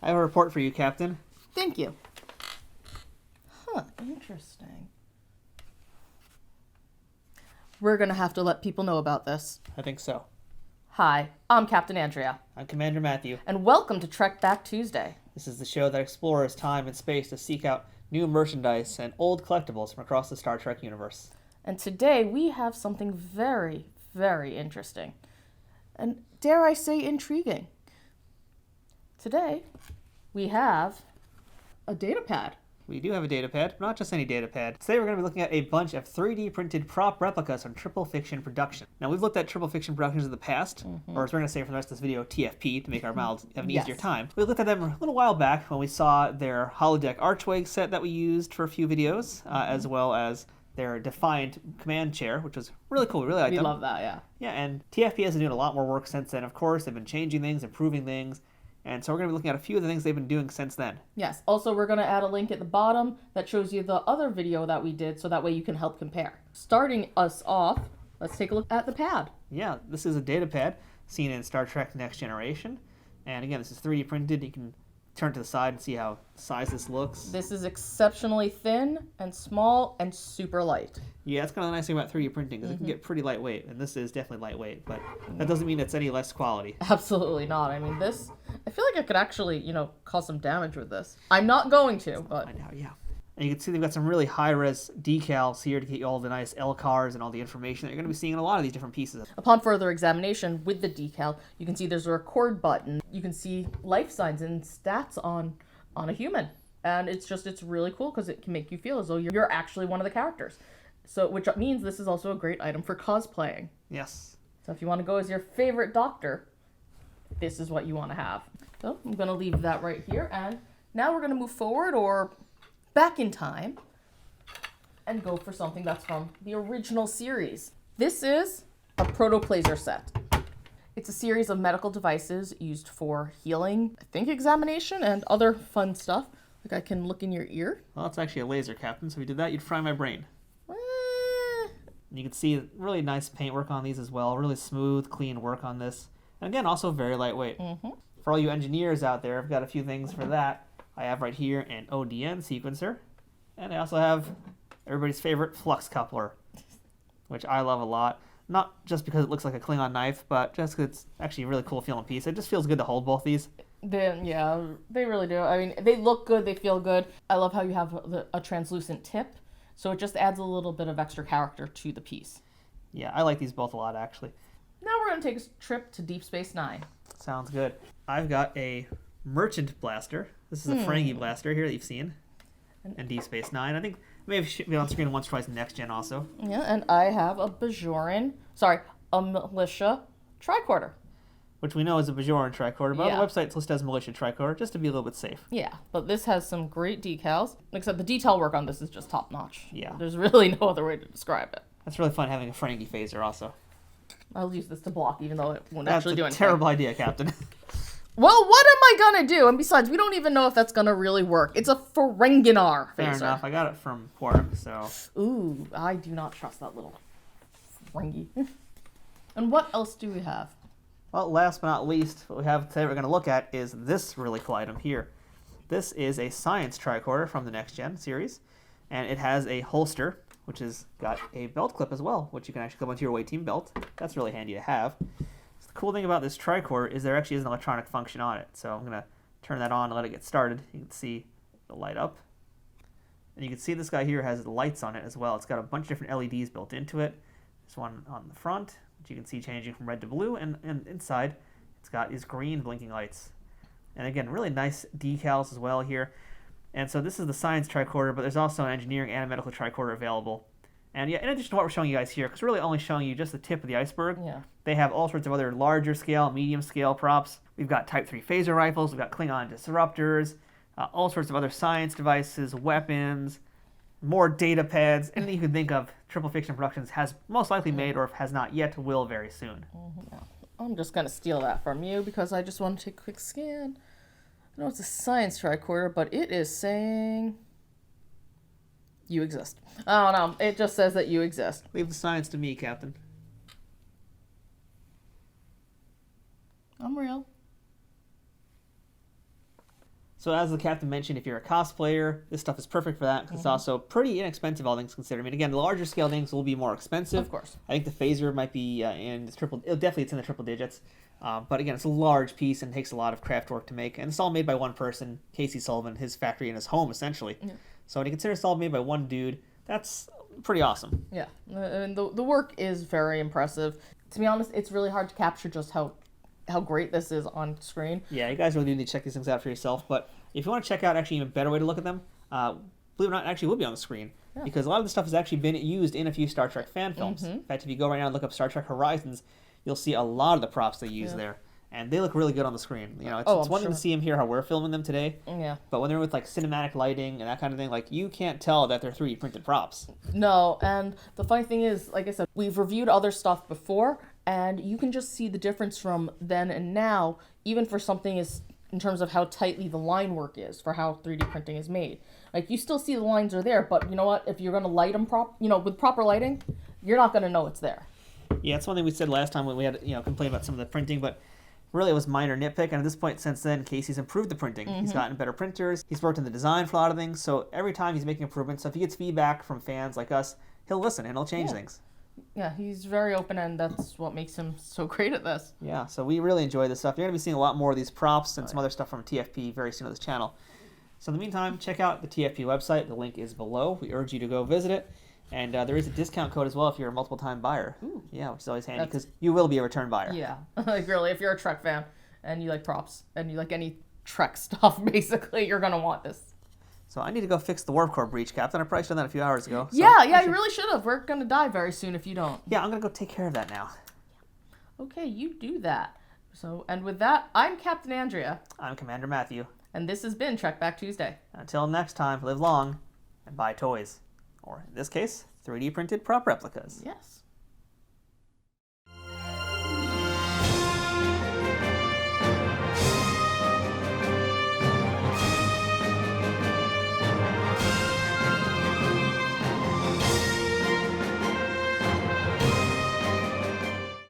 I have a report for you, Captain. Thank you. Huh, interesting. We're going to have to let people know about this. I think so. Hi, I'm Captain Andrea. I'm Commander Matthew. And welcome to Trekback Tuesday. This is the show that explores time and space to seek out new merchandise and old collectibles from across the Star Trek universe. And today we have something very, very interesting. And dare I say intriguing. Today we have a data pad. We do have a data pad, but not just any data pad. Today we're going to be looking at a bunch of 3D printed prop replicas on Triple Fiction Production. Now we've looked at Triple Fiction Productions in the past, or as we're going to say for the rest of this video, TFP, to make our mouths have an easier time. We looked at them a little while back when we saw their holodeck archway set that we used for a few videos, as well as their Defiant command chair, which was really cool. We really liked them. We love that, yeah. Yeah, and TFP has been doing a lot more work since then, of course. They've been changing things, improving things. And so we're going to be looking at a few of the things they've been doing since then. Yes. Also, we're going to add a link at the bottom that shows you the other video that we did, so that way you can help compare. Starting us off, let's take a look at the pad. Yeah, this is a data pad seen in Star Trek Next Generation. And again, this is 3D printed. You can turn to the side and see how size this looks. This is exceptionally thin and small and super light. Yeah, that's kind of the nice thing about 3D printing, because it can get pretty lightweight. And this is definitely lightweight, but that doesn't mean it's any less quality. Absolutely not. I mean, this, I feel like I could actually, cause some damage with this. I'm not going to, but... I know, yeah. And you can see they've got some really high-res decals here to get you all the nice LCARs and all the information that you're going to be seeing in a lot of these different pieces. Upon further examination with the decal, you can see there's a record button. You can see life signs and stats on a human. And it's really cool because it can make you feel as though you're actually one of the characters. So, which means this is also a great item for cosplaying. Yes. So if you want to go as your favorite doctor, this is what you want to have. So I'm going to leave that right here. And now we're going to move forward or back in time and go for something that's from the original series. This is a protoplaser set. It's a series of medical devices used for healing, I think examination, and other fun stuff. Like I can look in your ear. Well, it's actually a laser, Captain, so if you did that, you'd fry my brain. You can see really nice paintwork on these as well. Really smooth, clean work on this. And again, also very lightweight. For all you engineers out there, I've got a few things for that. I have right here an ODN sequencer. And I also have everybody's favorite flux coupler, which I love a lot. Not just because it looks like a Klingon knife, but just because it's actually a really cool feeling piece. It just feels good to hold both these. Yeah, they really do. I mean, they look good, they feel good. I love how you have a translucent tip. So it just adds a little bit of extra character to the piece. Yeah, I like these both a lot, actually. Now we're going to take a trip to Deep Space Nine. Sounds good. I've got a Merchant blaster. This is a Ferengi blaster here that you've seen in Deep Space Nine. I think may have been on screen once or twice in Next Gen also. Yeah, and I have a militia tricorder. Which we know is a Bajoran tricorder, but on the website it's listed as militia tricorder, just to be a little bit safe. Yeah, but this has some great decals. Except the detail work on this is just top notch. Yeah. There's really no other way to describe it. That's really fun having a Ferengi phaser also. I'll use this to block, even though it won't actually do anything. That's a terrible idea, Captain. Well, what am I gonna do? And besides, we don't even know if that's gonna really work. It's a Ferenginar phaser. Fair enough. I got it from Quark, so... Ooh, I do not trust that little Ferengi. And what else do we have? Well, last but not least, what we have today we're going to look at is this really cool item here. This is a science tricorder from the Next Gen series, and it has a holster, which has got a belt clip as well, which you can actually clip onto your away team belt. That's really handy to have. So the cool thing about this tricorder is there actually is an electronic function on it. So I'm going to turn that on and let it get started. You can see the light up. And you can see this guy here has lights on it as well. It's got a bunch of different LEDs built into it. There's one on the front, which you can see changing from red to blue, and inside it's got these green blinking lights. And again, really nice decals as well here. And so this is the science tricorder, but there's also an engineering and a medical tricorder available. And yeah, in addition to what we're showing you guys here, because we're really only showing you just the tip of the iceberg, they have all sorts of other larger scale, medium scale props. We've got Type 3 phaser rifles, we've got Klingon disruptors, all sorts of other science devices, weapons, more data pads, anything you can think of. Triple Fiction Productions has most likely made, or if has not yet, will very soon. I'm just going to steal that from you because I just want to take a quick scan. I know it's a science tricorder, but it is saying you exist. Oh no, it just says that you exist. Leave the science to me, Captain. I'm real. So as the captain mentioned, if you're a cosplayer, this stuff is perfect for that because it's also pretty inexpensive, all things considered. I mean, again, the larger scale things will be more expensive. Of course. I think the phaser might be in the definitely it's in the triple digits. But again, it's a large piece and takes a lot of craft work to make. And it's all made by one person, Casey Sullivan, his factory in his home, essentially. Yeah. So when you consider it's all made by one dude, that's pretty awesome. Yeah, and the work is very impressive. To be honest, it's really hard to capture just how great this is on screen. Yeah, you guys really do need to check these things out for yourself. But if you want to check out actually an even better way to look at them, believe it or not, it actually will be on the screen. Yeah. Because a lot of the stuff has actually been used in a few Star Trek fan films. In fact, if you go right now and look up Star Trek Horizons, you'll see a lot of the props they use there. And they look really good on the screen. You know, it's one thing to see them here how we're filming them today. Yeah. But when they're with like cinematic lighting and that kind of thing, like you can't tell that they're 3D printed props. No, and the funny thing is, like I said, we've reviewed other stuff before, and you can just see the difference from then and now, even for something as in terms of how tightly the line work is for how 3D printing is made. Like you still see the lines are there, but you know what? If you're gonna light them with proper lighting, you're not gonna know it's there. Yeah, it's one thing we said last time when we had complained about some of the printing, but really it was minor nitpick. And at this point, since then, Casey's improved the printing. He's gotten better printers. He's worked in the design for a lot of things. So every time he's making improvements. So if he gets feedback from fans like us, he'll listen and he'll change things. Yeah, he's very open, and that's what makes him so great at this. Yeah, so we really enjoy this stuff. You're going to be seeing a lot more of these props and some other stuff from TFP very soon on this channel. So in the meantime, check out the TFP website. The link is below. We urge you to go visit it. And there is a discount code as well if you're a multiple-time buyer. Ooh. Yeah, which is always handy because you will be a return buyer. Yeah, like really, if you're a Trek fan and you like props and you like any Trek stuff, basically, you're going to want this. So I need to go fix the warp core breach, Captain. I probably should have done that a few hours ago. So yeah, you really should have. We're going to die very soon if you don't. Yeah, I'm going to go take care of that now. Okay, you do that. So, and with that, I'm Captain Andrea. I'm Commander Matthew. And this has been Trekback Tuesday. Until next time, live long and buy toys. Or in this case, 3D printed prop replicas. Yes.